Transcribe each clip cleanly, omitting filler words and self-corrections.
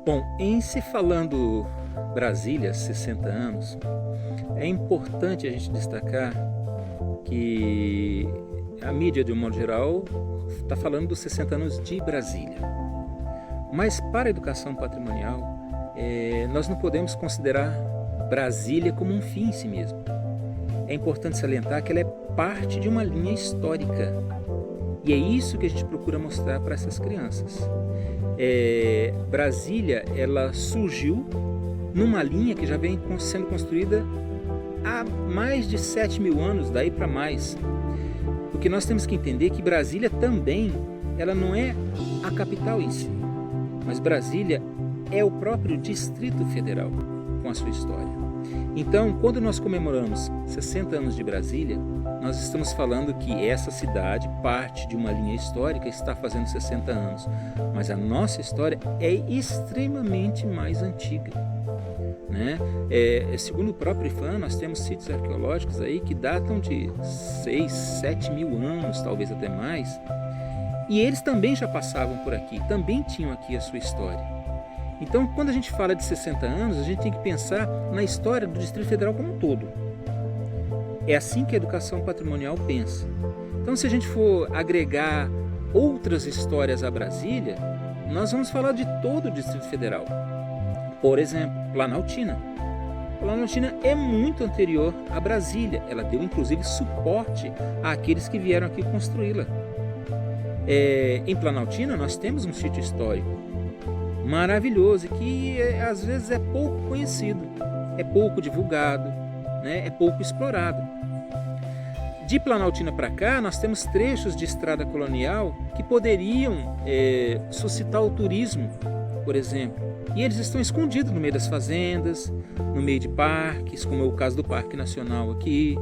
Bom, em se falando Brasília, 60 anos, é importante a gente destacar que a mídia, de um modo geral, está falando dos 60 anos de Brasília. Mas para a educação patrimonial, nós não podemos considerar Brasília como um fim em si mesmo. É importante salientar que ela é parte de uma linha histórica. E é isso que a gente procura mostrar para essas crianças. Brasília, ela surgiu numa linha que já vem sendo construída há mais de 7.000 anos, daí para mais. Porque nós temos que entender que Brasília também, ela não é a capital em si, mas Brasília é o próprio Distrito Federal, com a sua história. Então, quando nós comemoramos 60 anos de Brasília, nós estamos falando que essa cidade, parte de uma linha histórica, está fazendo 60 anos. Mas a nossa história é extremamente mais antiga, né? Segundo o próprio IPHAN, nós temos sítios arqueológicos aí que datam de 6, 7 mil anos, talvez até mais. E eles também já passavam por aqui, também tinham aqui a sua história. Então, quando a gente fala de 60 anos, a gente tem que pensar na história do Distrito Federal como um todo. É assim que a educação patrimonial pensa. Então, se a gente for agregar outras histórias a Brasília, nós vamos falar de todo o Distrito Federal. Por exemplo, Planaltina. Planaltina é muito anterior a Brasília. Ela deu, inclusive, suporte àqueles que vieram aqui construí-la. Em Planaltina, nós temos um sítio histórico maravilhoso e que às vezes é pouco conhecido, é pouco divulgado, né? É pouco explorado. De Planaltina para cá, nós temos trechos de estrada colonial que poderiam suscitar o turismo, por exemplo. E eles estão escondidos no meio das fazendas, no meio de parques, como é o caso do Parque Nacional aqui.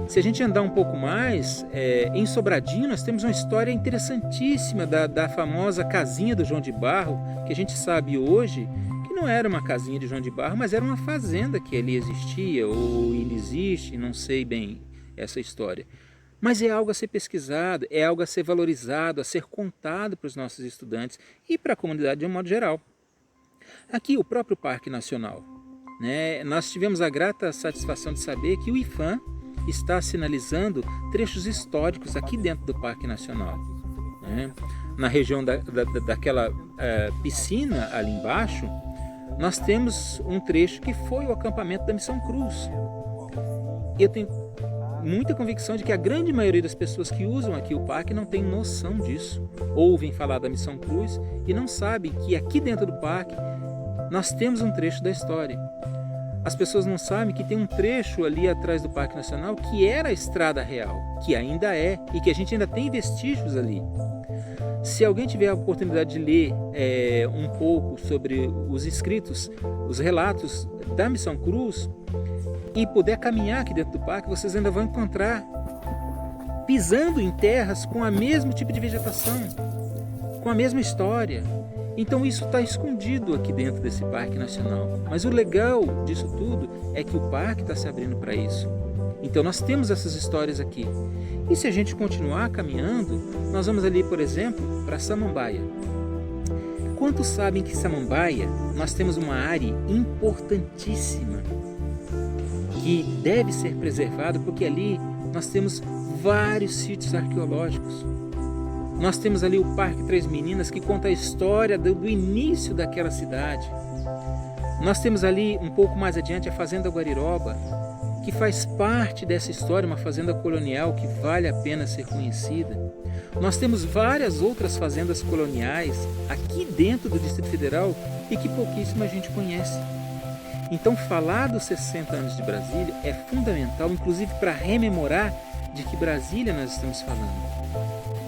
Se a gente andar um pouco mais, em Sobradinho nós temos uma história interessantíssima da famosa casinha do João de Barro, que a gente sabe hoje que não era uma casinha de João de Barro, mas era uma fazenda que ali existia, ou ainda existe, não sei bem essa história. Mas é algo a ser pesquisado, é algo a ser valorizado, a ser contado para os nossos estudantes e para a comunidade de um modo geral. Aqui o próprio Parque Nacional, né? Nós tivemos a grata satisfação de saber que o IPHAN está sinalizando trechos históricos aqui dentro do Parque Nacional, né? Na região daquela piscina ali embaixo, nós temos um trecho que foi o acampamento da Missão Cruz. Eu tenho muita convicção de que a grande maioria das pessoas que usam aqui o parque não tem noção disso. Ouvem falar da Missão Cruz e não sabem que aqui dentro do parque nós temos um trecho da história. As pessoas não sabem que tem um trecho ali atrás do Parque Nacional que era a Estrada Real, que ainda é, e que a gente ainda tem vestígios ali. Se alguém tiver a oportunidade de ler um pouco sobre os escritos, os relatos da Missão Cruz, e puder caminhar aqui dentro do parque, vocês ainda vão encontrar pisando em terras com o mesmo tipo de vegetação, com a mesma história. Então isso está escondido aqui dentro desse Parque Nacional. Mas o legal disso tudo é que o parque está se abrindo para isso. Então nós temos essas histórias aqui. E se a gente continuar caminhando, nós vamos ali, por exemplo, para Samambaia. Quantos sabem que Samambaia nós temos uma área importantíssima que deve ser preservada, porque ali nós temos vários sítios arqueológicos. Nós temos ali o Parque Três Meninas, que conta a história do início daquela cidade. Nós temos ali, um pouco mais adiante, a Fazenda Guariroba, que faz parte dessa história, uma fazenda colonial que vale a pena ser conhecida. Nós temos várias outras fazendas coloniais aqui dentro do Distrito Federal e que pouquíssima gente conhece. Então, falar dos 60 anos de Brasília é fundamental, inclusive para rememorar de que Brasília nós estamos falando.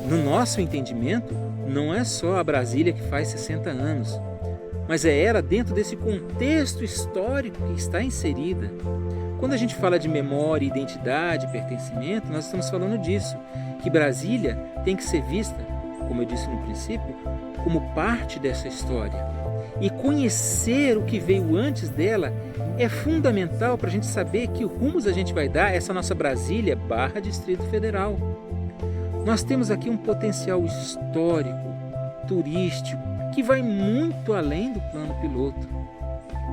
No nosso entendimento, não é só a Brasília que faz 60 anos, mas é ela dentro desse contexto histórico que está inserida. Quando a gente fala de memória, identidade, pertencimento, nós estamos falando disso, que Brasília tem que ser vista, como eu disse no princípio, como parte dessa história. E conhecer o que veio antes dela é fundamental para a gente saber que rumos a gente vai dar a essa nossa Brasília / Distrito Federal. Nós temos aqui um potencial histórico, turístico, que vai muito além do plano piloto.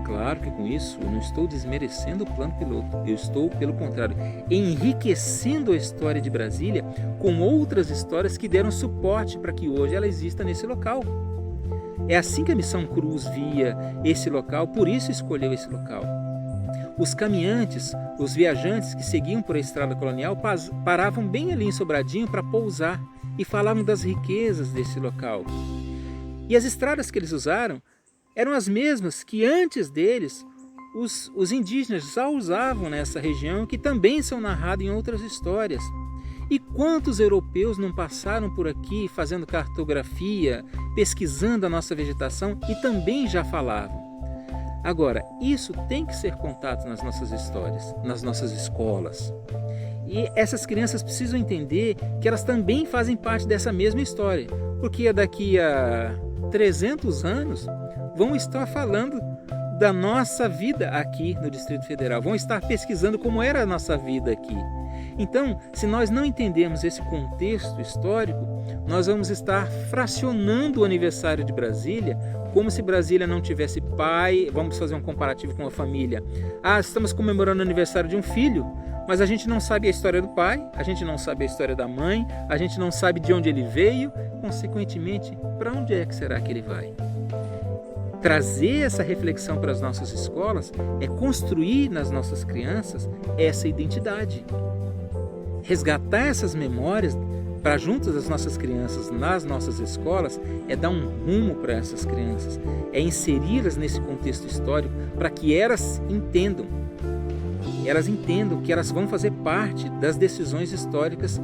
Claro que com isso eu não estou desmerecendo o plano piloto, eu estou, pelo contrário, enriquecendo a história de Brasília com outras histórias que deram suporte para que hoje ela exista nesse local. É assim que a Missão Cruz via esse local, por isso escolheu esse local. Os caminhantes, os viajantes que seguiam por a estrada colonial paravam bem ali em Sobradinho para pousar e falavam das riquezas desse local. E as estradas que eles usaram eram as mesmas que antes deles os indígenas já usavam nessa região, que também são narradas em outras histórias. E quantos europeus não passaram por aqui fazendo cartografia, pesquisando a nossa vegetação e também já falavam? Agora, isso tem que ser contado nas nossas histórias, nas nossas escolas. E essas crianças precisam entender que elas também fazem parte dessa mesma história, porque daqui a 300 anos vão estar falando da nossa vida aqui no Distrito Federal, vão estar pesquisando como era a nossa vida aqui. Então, se nós não entendermos esse contexto histórico, nós vamos estar fracionando o aniversário de Brasília como se Brasília não tivesse pai. Vamos fazer um comparativo com a família. Estamos comemorando o aniversário de um filho, mas a gente não sabe a história do pai, a gente não sabe a história da mãe, a gente não sabe de onde ele veio, consequentemente, para onde é que será que ele vai? Trazer essa reflexão para as nossas escolas é construir nas nossas crianças essa identidade. Resgatar essas memórias para junto das nossas crianças nas nossas escolas é dar um rumo para essas crianças, é inseri-las nesse contexto histórico para que elas entendam que elas vão fazer parte das decisões históricas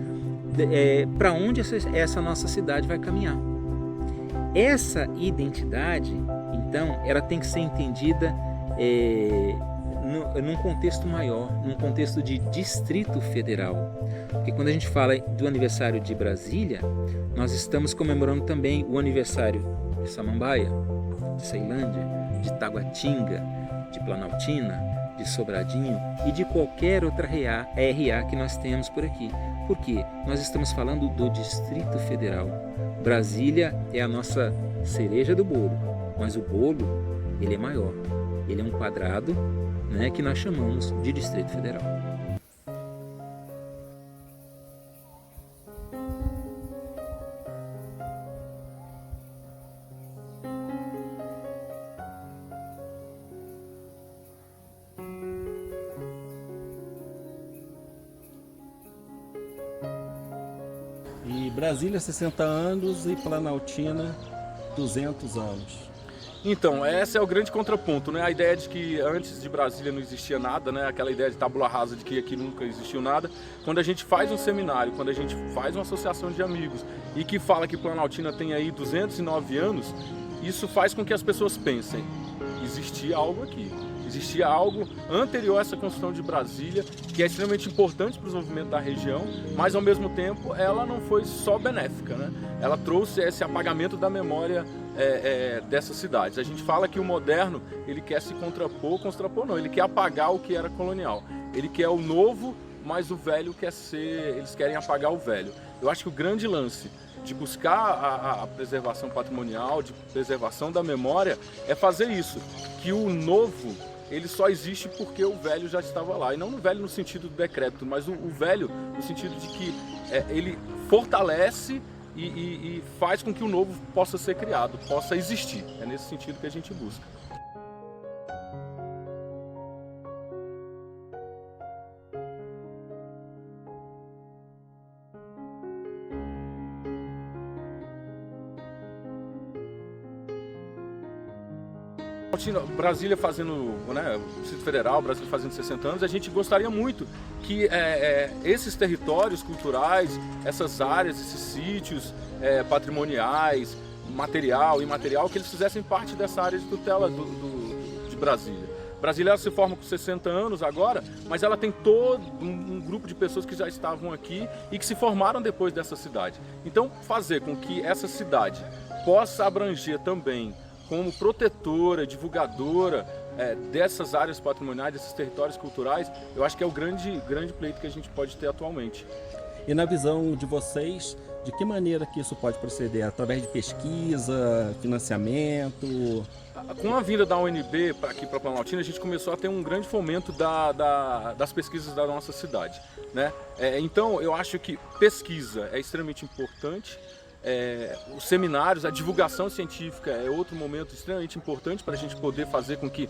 para onde essa nossa cidade vai caminhar. Essa identidade, então, ela tem que ser entendida num contexto maior, num contexto de Distrito Federal. Porque quando a gente fala do aniversário de Brasília, nós estamos comemorando também o aniversário de Samambaia, de Ceilândia, de Taguatinga, de Planaltina, de Sobradinho e de qualquer outra RA que nós temos por aqui. Porque nós estamos falando do Distrito Federal. Brasília é a nossa cereja do bolo, mas o bolo ele é maior. Ele é um quadrado, né, que nós chamamos de Distrito Federal. E Brasília 60 anos e Planaltina 200 anos. Então, esse é o grande contraponto, né? A ideia de que antes de Brasília não existia nada, né? Aquela ideia de tábula rasa de que aqui nunca existiu nada. Quando a gente faz um seminário, quando a gente faz uma associação de amigos e que fala que Planaltina tem aí 209 anos, isso faz com que as pessoas pensem, existia algo aqui. Existia algo anterior a essa construção de Brasília, que é extremamente importante para o desenvolvimento da região, mas ao mesmo tempo ela não foi só benéfica, né? Ela trouxe esse apagamento da memória dessas cidades. A gente fala que o moderno ele quer se contrapor não, ele quer apagar o que era colonial. Ele quer o novo, mas o velho quer ser, eles querem apagar o velho. Eu acho que o grande lance de buscar a preservação patrimonial, de preservação da memória, é fazer isso, que o novo ele só existe porque o velho já estava lá. E não o velho no sentido do decrépito, mas o velho no sentido de que ele fortalece e faz com que o novo possa ser criado, possa existir. É nesse sentido que a gente busca. Brasília fazendo, né, o Distrito Federal, Brasília fazendo 60 anos, a gente gostaria muito que esses territórios culturais, essas áreas, esses sítios patrimoniais, material e imaterial, que eles fizessem parte dessa área de tutela de Brasília. Brasília se forma com 60 anos agora, mas ela tem todo um grupo de pessoas que já estavam aqui e que se formaram depois dessa cidade. Então, fazer com que essa cidade possa abranger também como protetora, divulgadora dessas áreas patrimoniais, desses territórios culturais, eu acho que é o grande pleito que a gente pode ter atualmente. E na visão de vocês, de que maneira que isso pode proceder? Através de pesquisa, financiamento? Com a vinda da UNB aqui para Planaltina, a gente começou a ter um grande fomento das pesquisas da nossa cidade, né? Então, eu acho que pesquisa é extremamente importante. Os seminários, a divulgação científica é outro momento extremamente importante para a gente poder fazer com que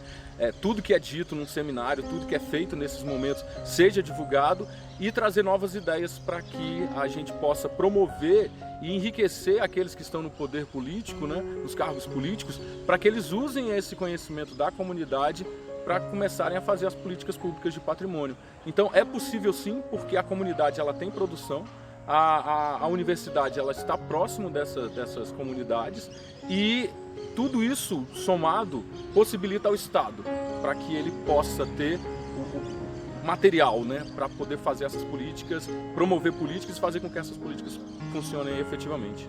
tudo que é dito num seminário, tudo que é feito nesses momentos seja divulgado e trazer novas ideias para que a gente possa promover e enriquecer aqueles que estão no poder político, né, nos cargos políticos, para que eles usem esse conhecimento da comunidade para começarem a fazer as políticas públicas de patrimônio. Então é possível sim, porque a comunidade ela tem produção. A universidade ela está próximo dessas comunidades e tudo isso somado possibilita ao Estado para que ele possa ter o material, né, para poder fazer essas políticas, promover políticas e fazer com que essas políticas funcionem efetivamente.